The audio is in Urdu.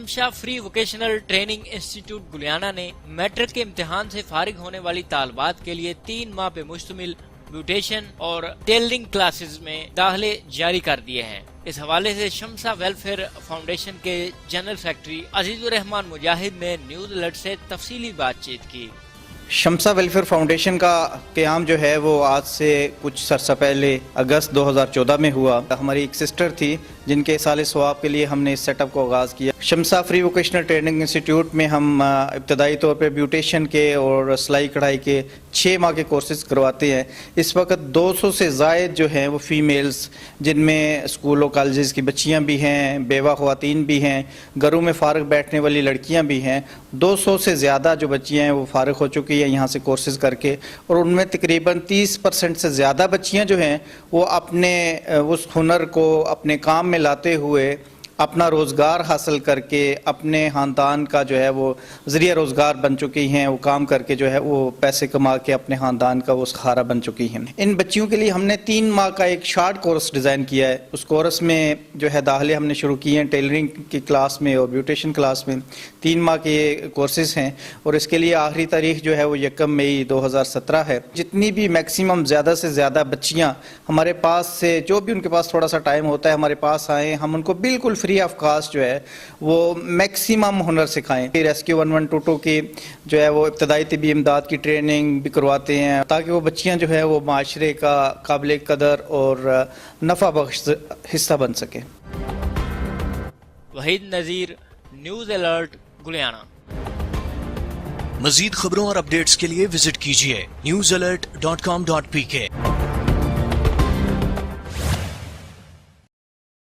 شمشا فری ووکیشنل ٹریننگ انسٹیٹیوٹ گلیانہ نے میٹرک کے امتحان سے فارغ ہونے والی طالبات کے لیے 3 ماہ پہ مشتمل بیوٹیشن اور ٹیلرنگ کلاسز میں داخلے جاری کر دیے ہیں۔ اس حوالے سے شمسا ویلفیئر فاؤنڈیشن کے جنرل سیکرٹری عزیز الرحمان مجاہد نے نیوز الرٹ سے تفصیلی بات چیت کی۔ شمسا ویلفیئر فاؤنڈیشن کا قیام جو ہے وہ آج سے کچھ عرصہ پہلے اگست 2014 میں ہوا۔ ہماری ایک سسٹر تھی جن کے سال ثواب کے لیے ہم نے اس سیٹ اپ کو آغاز کیا۔ شمسا فری ووکیشنل ٹریننگ انسٹیٹیوٹ میں ہم ابتدائی طور پہ بیوٹیشن کے اور سلائی کڑھائی کے 6 ماہ کے کورسز کرواتے ہیں۔ اس وقت 200 سے زائد جو ہیں وہ فیمیلز، جن میں اسکول و کالجز کی بچیاں بھی ہیں، بیوہ خواتین بھی ہیں، گھروں میں فارغ بیٹھنے والی لڑکیاں بھی ہیں۔ 200 سے زیادہ جو بچیاں ہیں وہ فارغ ہو چکی ہیں یہاں سے کورسز کر کے، اور ان میں تقریباً 30% سے زیادہ بچیاں جو ہیں وہ اپنے اس ہنر کو اپنے کام میں لاتے ہوئے اپنا روزگار حاصل کر کے اپنے خاندان کا جو ہے وہ ذریعہ روزگار بن چکی ہیں۔ وہ کام کر کے جو ہے وہ پیسے کما کے اپنے خاندان کا وہ سہارا بن چکی ہیں۔ ان بچیوں کے لیے ہم نے 3 ماہ کا ایک شارٹ کورس ڈیزائن کیا ہے۔ اس کورس میں جو ہے داخلے ہم نے شروع کیے ہیں ٹیلرنگ کی کلاس میں اور بیوٹیشن کلاس میں۔ 3 ماہ کے کورسز ہیں اور اس کے لیے آخری تاریخ جو ہے وہ 1 مئی 2017 ہے۔ جتنی بھی میکسیمم زیادہ سے زیادہ بچیاں ہمارے پاس سے، جو بھی ان کے پاس تھوڑا سا ٹائم ہوتا ہے، ہمارے پاس آئیں، ہم ان کو بالکل فری آف کاسٹ جو ہے وہ میکسیمم ہنر سکھائیں۔ ریسکیو 1122 کی جو ہے وہ ابتدائی طبی امداد کی ٹریننگ بھی کرواتے ہیں تاکہ وہ بچیاں جو ہے وہ معاشرے کا قابل قدر اور نفع بخش حصہ بن سکیں۔ Waheed Nazir, news alert, Gulyana. مزید خبروں اور اپڈیٹس کے لیے وزٹ کیجیے newsalert.com.pk۔